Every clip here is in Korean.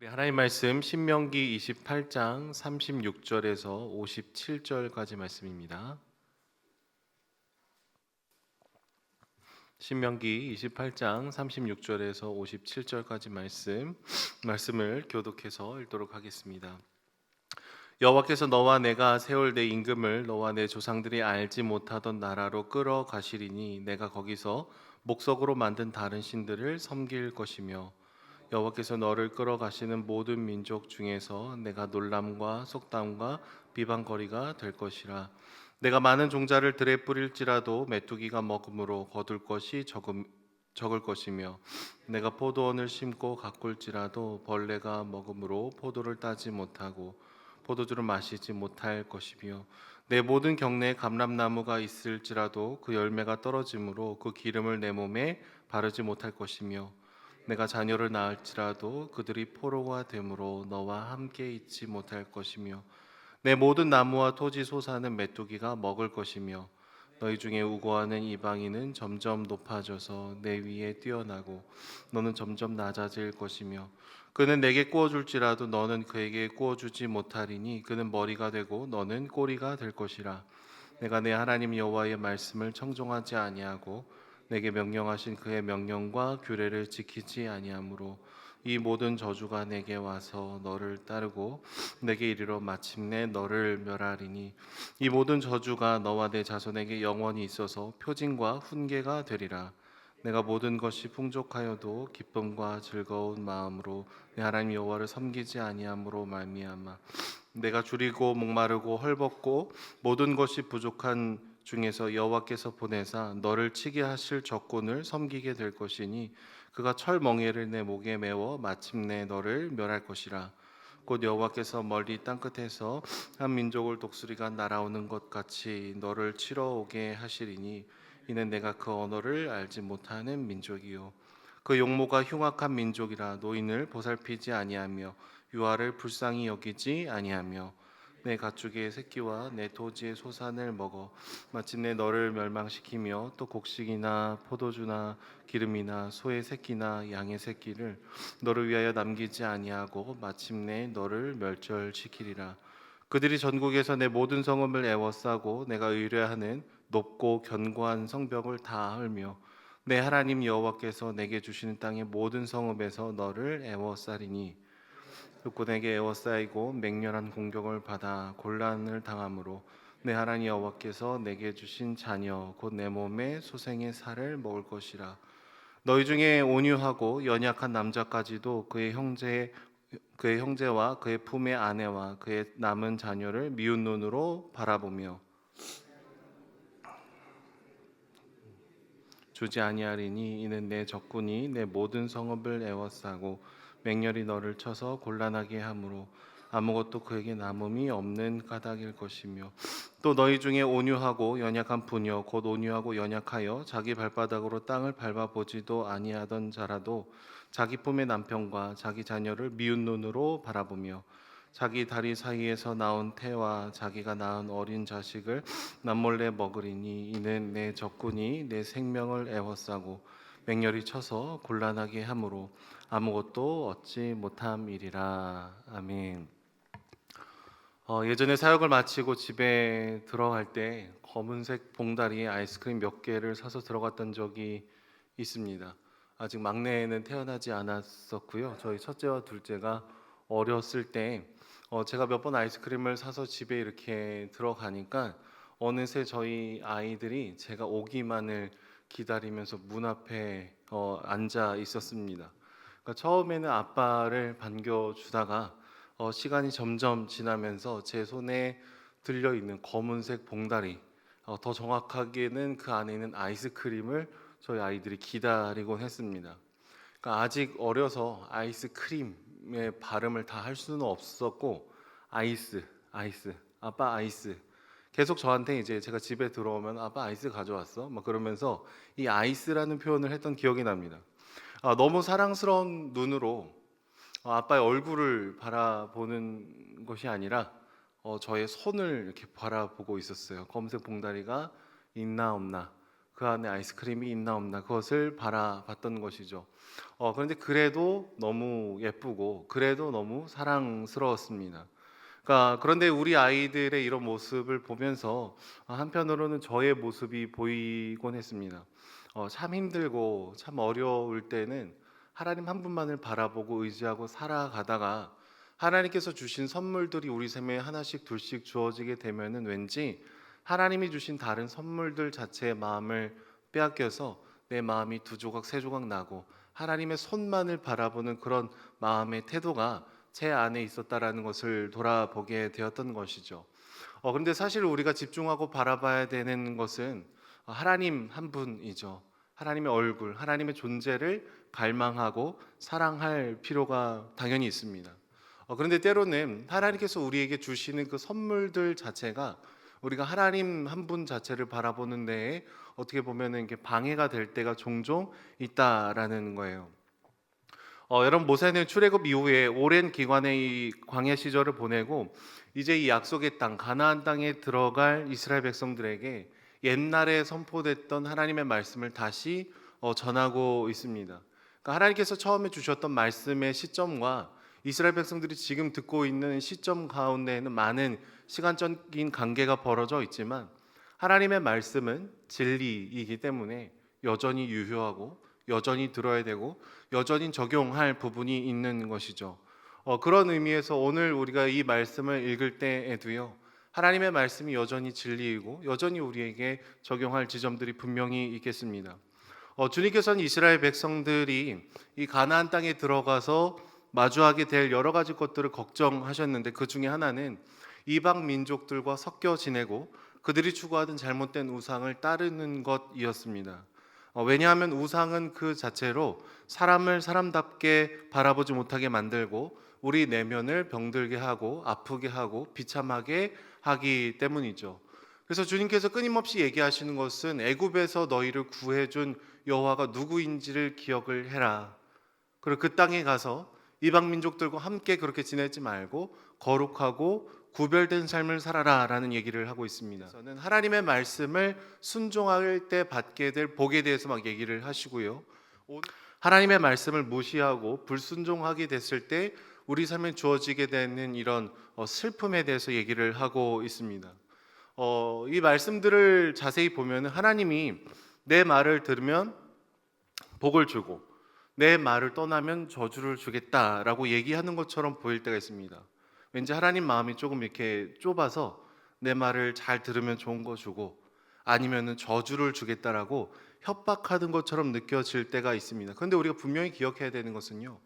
우리 하나님 말씀 신명기 28장 36절에서 57절까지 말씀입니다. 신명기 28장 36절에서 57절까지 말씀을 교독해서 읽도록 하겠습니다. 여호와께서 너와 내가 세울 내 임금을 너와 내 조상들이 알지 못하던 나라로 끌어가시리니 내가 거기서 목석으로 만든 다른 신들을 섬길 것이며 여호와께서 너를 끌어가시는 모든 민족 중에서 내가 놀람과 속담과 비방거리가 될 것이라. 내가 많은 종자를 들에 뿌릴지라도 메뚜기가 먹음으로 거둘 것이 적을 것이며 내가 포도원을 심고 가꿀지라도 벌레가 먹음으로 포도를 따지 못하고 포도주를 마시지 못할 것이며 내 모든 경내에 감람나무가 있을지라도 그 열매가 떨어짐으로 그 기름을 내 몸에 바르지 못할 것이며 내가 자녀를 낳을지라도 그들이 포로가 되므로 너와 함께 있지 못할 것이며 내 모든 나무와 토지 소사는 메뚜기가 먹을 것이며 너희 중에 우고하는 이방인은 점점 높아져서 내 위에 뛰어나고 너는 점점 낮아질 것이며 그는 내게 구워줄지라도 너는 그에게 구워주지 못하리니 그는 머리가 되고 너는 꼬리가 될 것이라. 내가 내 하나님 여호와의 말씀을 청종하지 아니하고 내게 명령하신 그의 명령과 규례를 지키지 아니하므로 이 모든 저주가 내게 와서 너를 따르고 내게 이르러 마침내 너를 멸하리니 이 모든 저주가 너와 내 자손에게 영원히 있어서 표징과 훈계가 되리라. 내가 모든 것이 풍족하여도 기쁨과 즐거운 마음으로 내 하나님 여호와를 섬기지 아니함으로 말미암아 내가 줄이고 목마르고 헐벗고 모든 것이 부족한 중에서 여호와께서 보내사 너를 치게 하실 적군을 섬기게 될 것이니 그가 철멍에를 내 목에 메워 마침내 너를 멸할 것이라. 곧 여호와께서 멀리 땅끝에서 한 민족을 독수리가 날아오는 것 같이 너를 치러 오게 하시리니 이는 내가 그 언어를 알지 못하는 민족이요 그 용모가 흉악한 민족이라. 노인을 보살피지 아니하며 유아를 불쌍히 여기지 아니하며 내 가축의 새끼와 내 토지의 소산을 먹어 마침내 너를 멸망시키며 또 곡식이나 포도주나 기름이나 소의 새끼나 양의 새끼를 너를 위하여 남기지 아니하고 마침내 너를 멸절시키리라. 그들이 전국에서 내 모든 성읍을 애워싸고 내가 의뢰하는 높고 견고한 성벽을 다 헐며 내 하나님 여호와께서 내게 주시는 땅의 모든 성읍에서 너를 애워싸리니 듣고 내게 에워싸이고 맹렬한 공격을 받아 곤란을 당함으로 내 하나님 여호와께서 내게 주신 자녀 곧 내 몸의 소생의 살을 먹을 것이라. 너희 중에 온유하고 연약한 남자까지도 그의 형제와 그의 품의 아내와 그의 남은 자녀를 미운 눈으로 바라보며 주지 아니하리니 이는 내 적군이 내 모든 성읍을 애워싸고 맹렬히 너를 쳐서 곤란하게 함으로 아무것도 그에게 남음이 없는 까닭일 것이며 또 너희 중에 온유하고 연약한 부녀 곧 온유하고 연약하여 자기 발바닥으로 땅을 밟아보지도 아니하던 자라도 자기 품의 남편과 자기 자녀를 미운 눈으로 바라보며 자기 다리 사이에서 나온 태와 자기가 낳은 어린 자식을 남몰래 먹으리니 이는 내 적군이 내 생명을 애워싸고 맹렬히 쳐서 곤란하게 함으로 아무것도 얻지 못함이리라. 아멘. 예전에 사역을 마치고 집에 들어갈 때 검은색 봉다리에 아이스크림 몇 개를 사서 들어갔던 적이 있습니다. 아직 막내는 태어나지 않았었고요. 저희 첫째와 둘째가 어렸을 때 제가 몇 번 아이스크림을 사서 집에 이렇게 들어가니까 어느새 저희 아이들이 제가 오기만을 기다리면서 문 앞에 앉아 있었습니다. 그러니까 처음에는 아빠를 반겨주다가 시간이 점점 지나면서 제 손에 들려 있는 검은색 봉다리, 더 정확하게는 그 안에 있는 아이스크림을 저희 아이들이 기다리곤 했습니다. 그러니까 아직 어려서 아이스크림의 발음을 다 할 수는 없었고 아이스, 아빠 아이스. 계속 저한테 이제 제가 집에 들어오면 아빠 아이스 가져왔어? 막 그러면서 이 아이스라는 표현을 했던 기억이 납니다. 너무 사랑스러운 눈으로 아빠의 얼굴을 바라보는 것이 아니라 저의 손을 이렇게 바라보고 있었어요. 검색 봉다리가 있나 없나. 그 안에 아이스크림이 있나 없나 그것을 바라봤던 것이죠. 그런데 그래도 너무 예쁘고 그래도 너무 사랑스러웠습니다. 그런데 우리 아이들의 이런 모습을 보면서 한편으로는 저의 모습이 보이곤 했습니다. 참 힘들고 참 어려울 때는 하나님 한 분만을 바라보고 의지하고 살아가다가 하나님께서 주신 선물들이 우리 삶에 하나씩 둘씩 주어지게 되면은 왠지 하나님이 주신 다른 선물들 자체의 마음을 빼앗겨서 내 마음이 두 조각 세 조각 나고 하나님의 손만을 바라보는 그런 마음의 태도가 제 안에 있었다라는 것을 돌아보게 되었던 것이죠. 그런데 사실 우리가 집중하고 바라봐야 되는 것은 하나님 한 분이죠. 하나님의 얼굴, 하나님의 존재를 갈망하고 사랑할 필요가 당연히 있습니다. 그런데 때로는 하나님께서 우리에게 주시는 그 선물들 자체가 우리가 하나님 한 분 자체를 바라보는 데에 어떻게 보면은 이게 방해가 될 때가 종종 있다라는 거예요. 여러분 모세는 출애굽 이후에 오랜 기간의 이 광야 시절을 보내고 이제 이 약속의 땅 가나안 땅에 들어갈 이스라엘 백성들에게 옛날에 선포됐던 하나님의 말씀을 다시 전하고 있습니다. 그러니까 하나님께서 처음에 주셨던 말씀의 시점과 이스라엘 백성들이 지금 듣고 있는 시점 가운데에는 많은 시간적인 관계가 벌어져 있지만 하나님의 말씀은 진리이기 때문에 여전히 유효하고 여전히 들어야 되고 여전히 적용할 부분이 있는 것이죠. 그런 의미에서 오늘 우리가 이 말씀을 읽을 때에도요. 하나님의 말씀이 여전히 진리이고 여전히 우리에게 적용할 지점들이 분명히 있겠습니다. 주님께서는 이스라엘 백성들이 이 가나안 땅에 들어가서 마주하게 될 여러 가지 것들을 걱정하셨는데 그 중에 하나는 이방 민족들과 섞여 지내고 그들이 추구하던 잘못된 우상을 따르는 것이었습니다. 왜냐하면 우상은 그 자체로 사람을 사람답게 바라보지 못하게 만들고 우리 내면을 병들게 하고 아프게 하고 비참하게 하기 때문이죠. 그래서 주님께서 끊임없이 얘기하시는 것은 애굽에서 너희를 구해준 여호와가 누구인지를 기억을 해라. 그리고 그 땅에 가서 이방 민족들과 함께 그렇게 지내지 말고 거룩하고 구별된 삶을 살아라라는 얘기를 하고 있습니다. 저는 하나님의 말씀을 순종할 때 받게 될 복에 대해서 막 얘기를 하시고요. 하나님의 말씀을 무시하고 불순종하게 됐을 때 우리 삶에 주어지게 되는 이런 슬픔에 대해서 얘기를 하고 있습니다. 이 말씀들을 자세히 보면 하나님이 내 말을 들으면 복을 주고 내 말을 떠나면 저주를 주겠다라고 얘기하는 것처럼 보일 때가 있습니다. 왠지 하나님 마음이 조금 이렇게 좁아서 내 말을 잘 들으면 좋은 거 주고 아니면은 저주를 주겠다라고 협박하는 것처럼 느껴질 때가 있습니다. 그런데 우리가 분명히 기억해야 되는 것은요.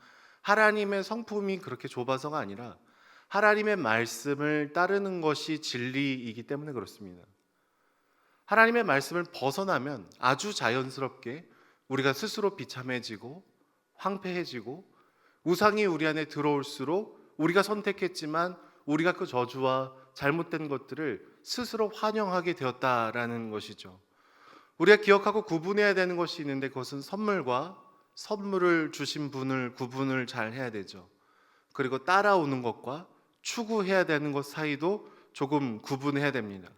하나님의 성품이 그렇게 좁아서가 아니라 하나님의 말씀을 따르는 것이 진리이기 때문에 그렇습니다. 하나님의 말씀을 벗어나면 아주 자연스럽게 우리가 스스로 비참해지고 황폐해지고 우상이 우리 안에 들어올수록 우리가 선택했지만 우리가 그 저주와 잘못된 것들을 스스로 환영하게 되었다라는 것이죠. 우리가 기억하고 구분해야 되는 것이 있는데 그것은 선물과 선물을 주신 분을 구분을 잘 해야 되죠. 그리고 따라오는 것과 추구해야 되는 것 사이도 조금 구분해야 됩니다.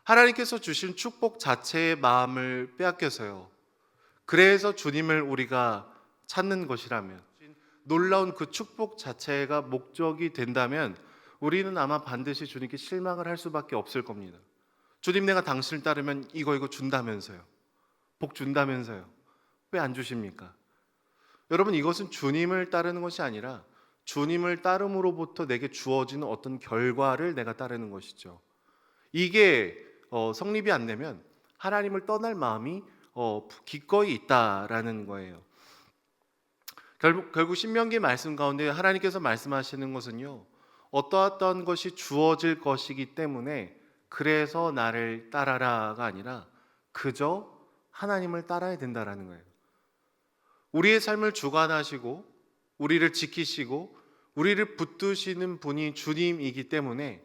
하나님께서 주신 축복 자체의 마음을 빼앗겨서요. 그래서 주님을 우리가 찾는 것이라면 놀라운 그 축복 자체가 목적이 된다면 우리는 아마 반드시 주님께 실망을 할 수밖에 없을 겁니다. 주님 내가 당신을 따르면 이거 준다면서요. 복 준다면서요. 왜 안 주십니까? 여러분 이것은 주님을 따르는 것이 아니라 주님을 따름으로부터 내게 주어지는 어떤 결과를 내가 따르는 것이죠. 이게 성립이 안 되면 하나님을 떠날 마음이 기꺼이 있다라는 거예요. 결국 신명기 말씀 가운데 하나님께서 말씀하시는 것은요. 어떠한 것이 주어질 것이기 때문에 그래서 나를 따라라가 아니라 그저 하나님을 따라야 된다라는 거예요. 우리의 삶을 주관하시고 우리를 지키시고 우리를 붙드시는 분이 주님이기 때문에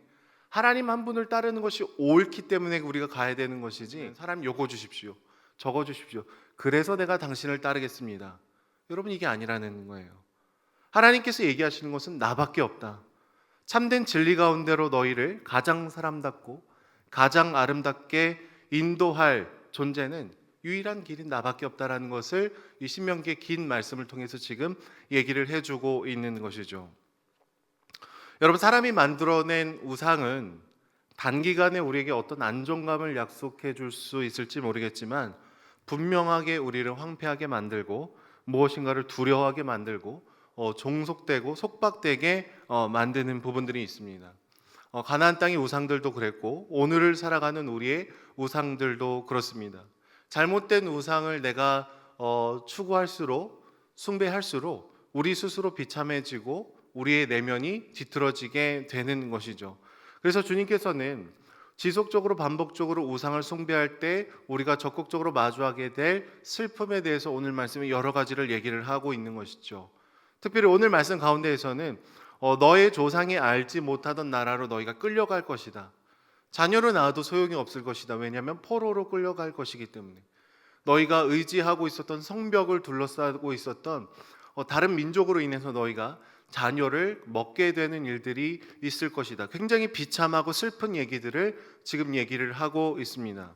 하나님 한 분을 따르는 것이 옳기 때문에 우리가 가야 되는 것이지 사람 요거 주십시오. 적어 주십시오. 그래서 내가 당신을 따르겠습니다. 여러분 이게 아니라는 거예요. 하나님께서 얘기하시는 것은 나밖에 없다. 참된 진리 가운데로 너희를 가장 사람답고 가장 아름답게 인도할 존재는 유일한 길이 나밖에 없다라는 것을 이 신명기의 긴 말씀을 통해서 지금 얘기를 해주고 있는 것이죠. 여러분, 사람이 만들어낸 우상은 단기간에 우리에게 어떤 안정감을 약속해 줄 수 있을지 모르겠지만 분명하게 우리를 황폐하게 만들고 무엇인가를 두려워하게 만들고 종속되고 속박되게 만드는 부분들이 있습니다. 가나안 땅의 우상들도 그랬고 오늘을 살아가는 우리의 우상들도 그렇습니다. 잘못된 우상을 내가 추구할수록 숭배할수록 우리 스스로 비참해지고 우리의 내면이 뒤틀어지게 되는 것이죠. 그래서 주님께서는 지속적으로 반복적으로 우상을 숭배할 때 우리가 적극적으로 마주하게 될 슬픔에 대해서 오늘 말씀에 여러 가지를 얘기를 하고 있는 것이죠. 특별히 오늘 말씀 가운데에서는 너의 조상이 알지 못하던 나라로 너희가 끌려갈 것이다. 자녀를 낳아도 소용이 없을 것이다. 왜냐하면 포로로 끌려갈 것이기 때문에. 너희가 의지하고 있었던 성벽을 둘러싸고 있었던 다른 민족으로 인해서 너희가 자녀를 먹게 되는 일들이 있을 것이다. 굉장히 비참하고 슬픈 얘기들을 지금 얘기를 하고 있습니다.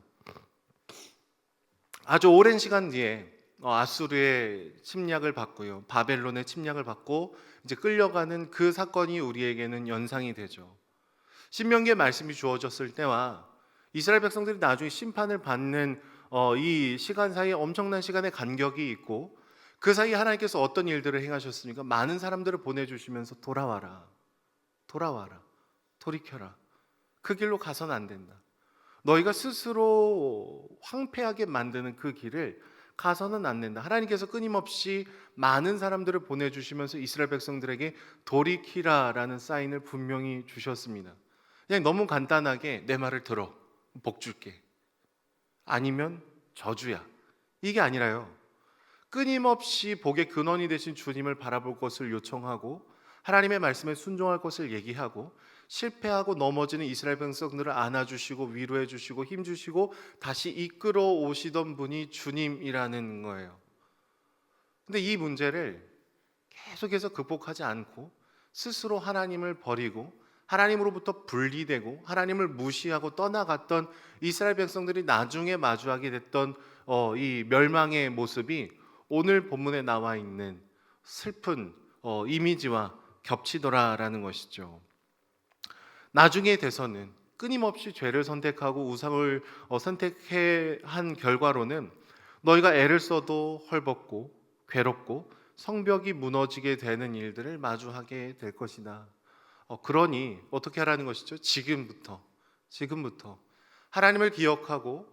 아주 오랜 시간 뒤에 아수르의 침략을 받고요, 바벨론의 침략을 받고 이제 끌려가는 그 사건이 우리에게는 연상이 되죠. 신명기의 말씀이 주어졌을 때와 이스라엘 백성들이 나중에 심판을 받는 이 시간 사이에 엄청난 시간의 간격이 있고 그 사이에 하나님께서 어떤 일들을 행하셨습니까? 많은 사람들을 보내주시면서 돌아와라, 돌아와라, 돌이켜라. 그 길로 가서는 안 된다. 너희가 스스로 황폐하게 만드는 그 길을 가서는 안 된다. 하나님께서 끊임없이 많은 사람들을 보내주시면서 이스라엘 백성들에게 돌이키라라는 사인을 분명히 주셨습니다. 그냥 너무 간단하게 내 말을 들어, 복 줄게. 아니면 저주야. 이게 아니라요. 끊임없이 복의 근원이 되신 주님을 바라볼 것을 요청하고 하나님의 말씀에 순종할 것을 얘기하고 실패하고 넘어지는 이스라엘 백성들을 안아주시고 위로해 주시고 힘 주시고 다시 이끌어 오시던 분이 주님이라는 거예요. 근데 이 문제를 계속해서 극복하지 않고 스스로 하나님을 버리고 하나님으로부터 분리되고 하나님을 무시하고 떠나갔던 이스라엘 백성들이 나중에 마주하게 됐던 이 멸망의 모습이 오늘 본문에 나와 있는 슬픈 이미지와 겹치더라라는 것이죠. 나중에 돼서는 끊임없이 죄를 선택하고 우상을 선택해 한 결과로는 너희가 애를 써도 헐벗고 괴롭고 성벽이 무너지게 되는 일들을 마주하게 될 것이다. 그러니 어떻게 하라는 것이죠? 지금부터 하나님을 기억하고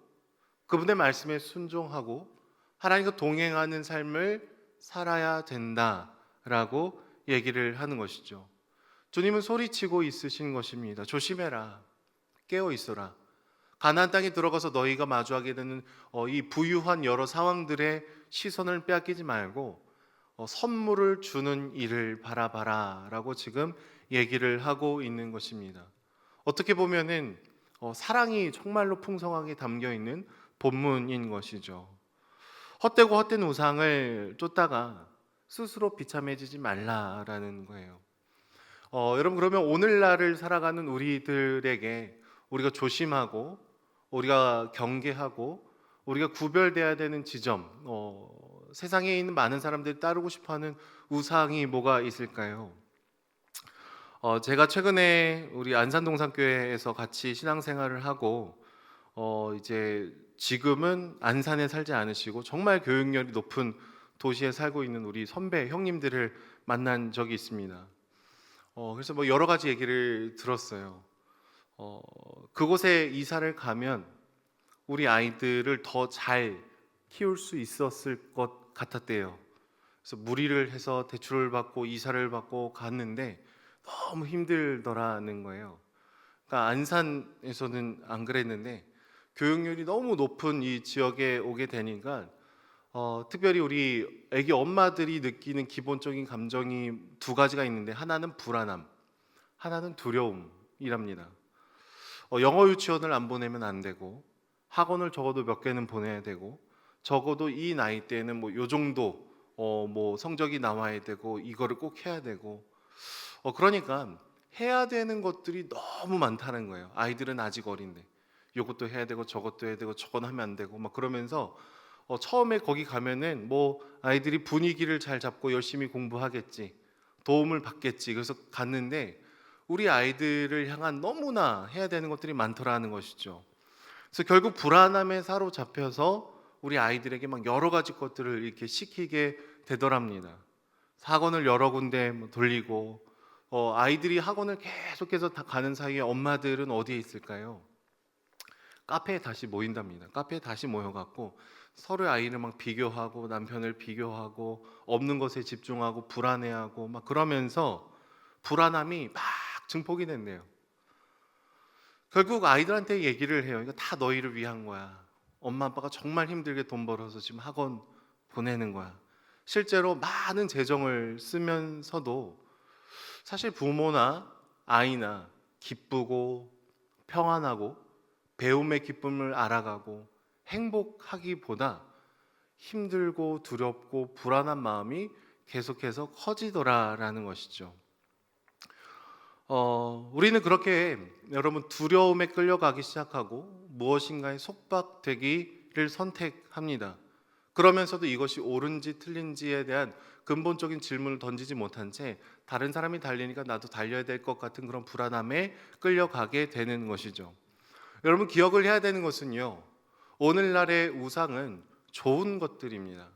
그분의 말씀에 순종하고 하나님과 동행하는 삶을 살아야 된다라고 얘기를 하는 것이죠. 주님은 소리치고 있으신 것입니다. 조심해라, 깨어 있어라. 가나안 땅에 들어가서 너희가 마주하게 되는 이 부유한 여러 상황들의 시선을 빼앗기지 말고 선물을 주는 일을 바라봐라라고 지금 얘기를 하고 있는 것입니다. 어떻게 보면은 사랑이 정말로 풍성하게 담겨 있는 본문인 것이죠. 헛되고 헛된 우상을 쫓다가 스스로 비참해지지 말라라는 거예요. 여러분, 그러면 오늘날을 살아가는 우리들에게 우리가 조심하고 우리가 경계하고 우리가 구별돼야 되는 지점, 세상에 있는 많은 사람들이 따르고 싶어하는 우상이 뭐가 있을까요? 제가 최근에 우리 안산동산교회에서 같이 신앙생활을 하고 이제 지금은 안산에 살지 않으시고 정말 교육열이 높은 도시에 살고 있는 우리 선배 형님들을 만난 적이 있습니다. 그래서 뭐 여러 가지 얘기를 들었어요. 그곳에 이사를 가면 우리 아이들을 더 잘 키울 수 있었을 것 같았대요. 그래서 무리를 해서 대출을 받고 이사를 받고 갔는데 너무 힘들더라는 거예요. 그러니까 안산에서는 안 그랬는데 교육률이 너무 높은 이 지역에 오게 되니까 특별히 우리 애기 엄마들이 느끼는 기본적인 감정이 두 가지가 있는데 하나는 불안함, 하나는 두려움이랍니다. 영어 유치원을 안 보내면 안 되고 학원을 적어도 몇 개는 보내야 되고 적어도 이 나이 때는 뭐 요 정도 뭐 성적이 나와야 되고 이거를 꼭 해야 되고 그러니까 해야 되는 것들이 너무 많다는 거예요. 아이들은 아직 어린데 이것도 해야 되고 저것도 해야 되고 저건 하면 안 되고 막 그러면서 처음에 거기 가면은 뭐 아이들이 분위기를 잘 잡고 열심히 공부하겠지, 도움을 받겠지. 그래서 갔는데 우리 아이들을 향한 너무나 해야 되는 것들이 많더라는 것이죠. 그래서 결국 불안함에 사로잡혀서 우리 아이들에게 막 여러 가지 것들을 이렇게 시키게 되더랍니다. 학원을 여러 군데 뭐 돌리고, 아이들이 학원을 계속해서 다 가는 사이에 엄마들은 어디에 있을까요? 카페에 다시 모인답니다. 카페에 다시 모여갖고 서로의 아이를 막 비교하고 남편을 비교하고 없는 것에 집중하고 불안해하고 막 그러면서 불안함이 막 증폭이 된대요. 결국 아이들한테 얘기를 해요. 이거 다 너희를 위한 거야. 엄마 아빠가 정말 힘들게 돈 벌어서 지금 학원 보내는 거야. 실제로 많은 재정을 쓰면서도 사실 부모나 아이나 기쁘고 평안하고 배움의 기쁨을 알아가고 행복하기보다 힘들고 두렵고 불안한 마음이 계속해서 커지더라라는 것이죠. 우리는 그렇게 여러분 두려움에 끌려가기 시작하고 무엇인가에 속박되기를 선택합니다. 그러면서도 이것이 옳은지 틀린지에 대한 근본적인 질문을 던지지 못한 채 다른 사람이 달리니까 나도 달려야 될 것 같은 그런 불안함에 끌려가게 되는 것이죠. 여러분 기억을 해야 되는 것은요, 오늘날의 우상은 좋은 것들입니다.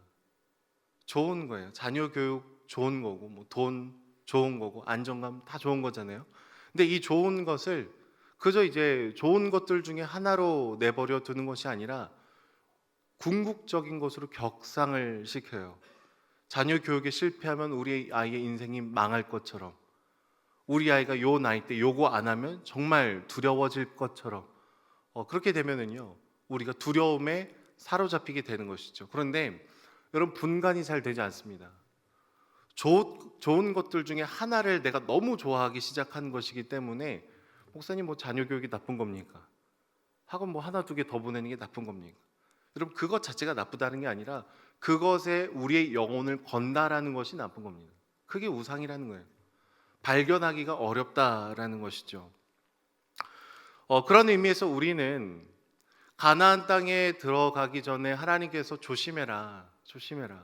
좋은 거예요. 자녀 교육 좋은 거고, 뭐 돈 좋은 거고, 안정감 다 좋은 거잖아요. 근데 이 좋은 것을 그저 이제 좋은 것들 중에 하나로 내버려 두는 것이 아니라 궁극적인 것으로 격상을 시켜요. 자녀 교육에 실패하면 우리 아이의 인생이 망할 것처럼, 우리 아이가 요 나이 때 요거 안 하면 정말 두려워질 것처럼, 그렇게 되면은요 우리가 두려움에 사로잡히게 되는 것이죠. 그런데 여러분 분간이 잘 되지 않습니다. 좋은 것들 중에 하나를 내가 너무 좋아하기 시작한 것이기 때문에, 목사님 뭐 자녀 교육이 나쁜 겁니까? 학원 뭐 하나 두 개 더 보내는 게 나쁜 겁니까? 여러분 그것 자체가 나쁘다는 게 아니라 그것에 우리의 영혼을 건다라는 것이 나쁜 겁니다. 그게 우상이라는 거예요. 발견하기가 어렵다라는 것이죠. 그런 의미에서 우리는 가나안 땅에 들어가기 전에 하나님께서 조심해라, 조심해라,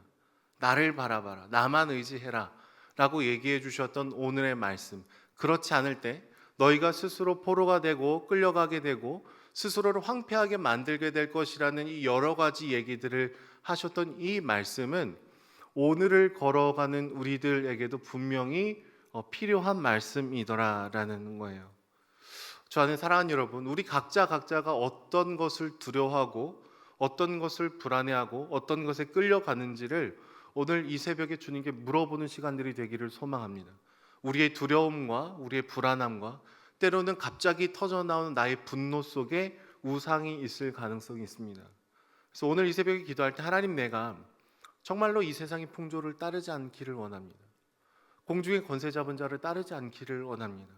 나를 바라봐라, 나만 의지해라 라고 얘기해 주셨던 오늘의 말씀, 그렇지 않을 때 너희가 스스로 포로가 되고 끌려가게 되고 스스로를 황폐하게 만들게 될 것이라는 이 여러 가지 얘기들을 하셨던 이 말씀은 오늘을 걸어가는 우리들에게도 분명히 필요한 말씀이더라라는 거예요. 저 안에 사랑하는 여러분, 우리 각자가 어떤 것을 두려워하고 어떤 것을 불안해하고 어떤 것에 끌려가는지를 오늘 이 새벽에 주님께 물어보는 시간들이 되기를 소망합니다. 우리의 두려움과 우리의 불안함과 때로는 갑자기 터져나오는 나의 분노 속에 우상이 있을 가능성이 있습니다. 그래서 오늘 이 새벽에 기도할 때 하나님, 내가 정말로 이 세상의 풍조를 따르지 않기를 원합니다. 공중의 권세 잡은 자를 따르지 않기를 원합니다.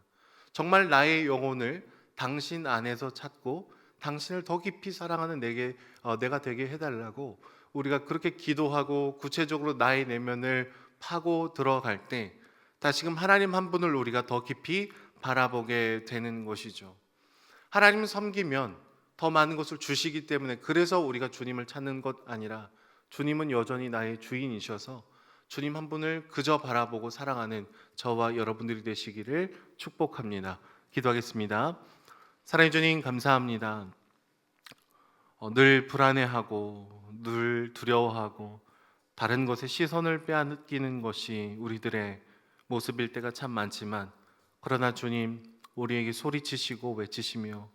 정말 나의 영혼을 당신 안에서 찾고 당신을 더 깊이 사랑하는 내가 되게 해달라고 우리가 그렇게 기도하고 구체적으로 나의 내면을 파고 들어갈 때 다시금 하나님 한 분을 우리가 더 깊이 바라보게 되는 것이죠. 하나님을 섬기면 더 많은 것을 주시기 때문에, 그래서 우리가 주님을 찾는 것 아니라 주님은 여전히 나의 주인이셔서 주님 한 분을 그저 바라보고 사랑하는 저와 여러분들이 되시기를 축복합니다. 기도하겠습니다. 사랑해 주님 감사합니다. 늘 불안해하고 늘 두려워하고 다른 것에 시선을 빼앗기는 것이 우리들의 모습일 때가 참 많지만, 그러나 주님 우리에게 소리치시고 외치시며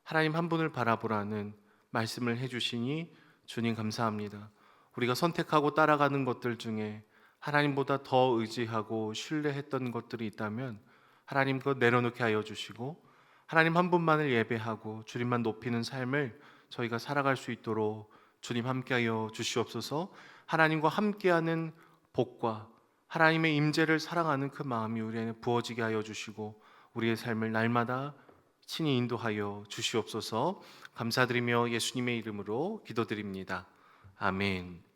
하나님 한 분을 바라보라는 말씀을 해주시니 주님 감사합니다. 우리가 선택하고 따라가는 것들 중에 하나님보다 더 의지하고 신뢰했던 것들이 있다면 하나님 그거 내려놓게 하여 주시고 하나님 한 분만을 예배하고 주님만 높이는 삶을 저희가 살아갈 수 있도록 주님 함께하여 주시옵소서. 하나님과 함께하는 복과 하나님의 임재를 사랑하는 그 마음이 우리 안에 부어지게 하여 주시고 우리의 삶을 날마다 친히 인도하여 주시옵소서. 감사드리며 예수님의 이름으로 기도드립니다. 아멘.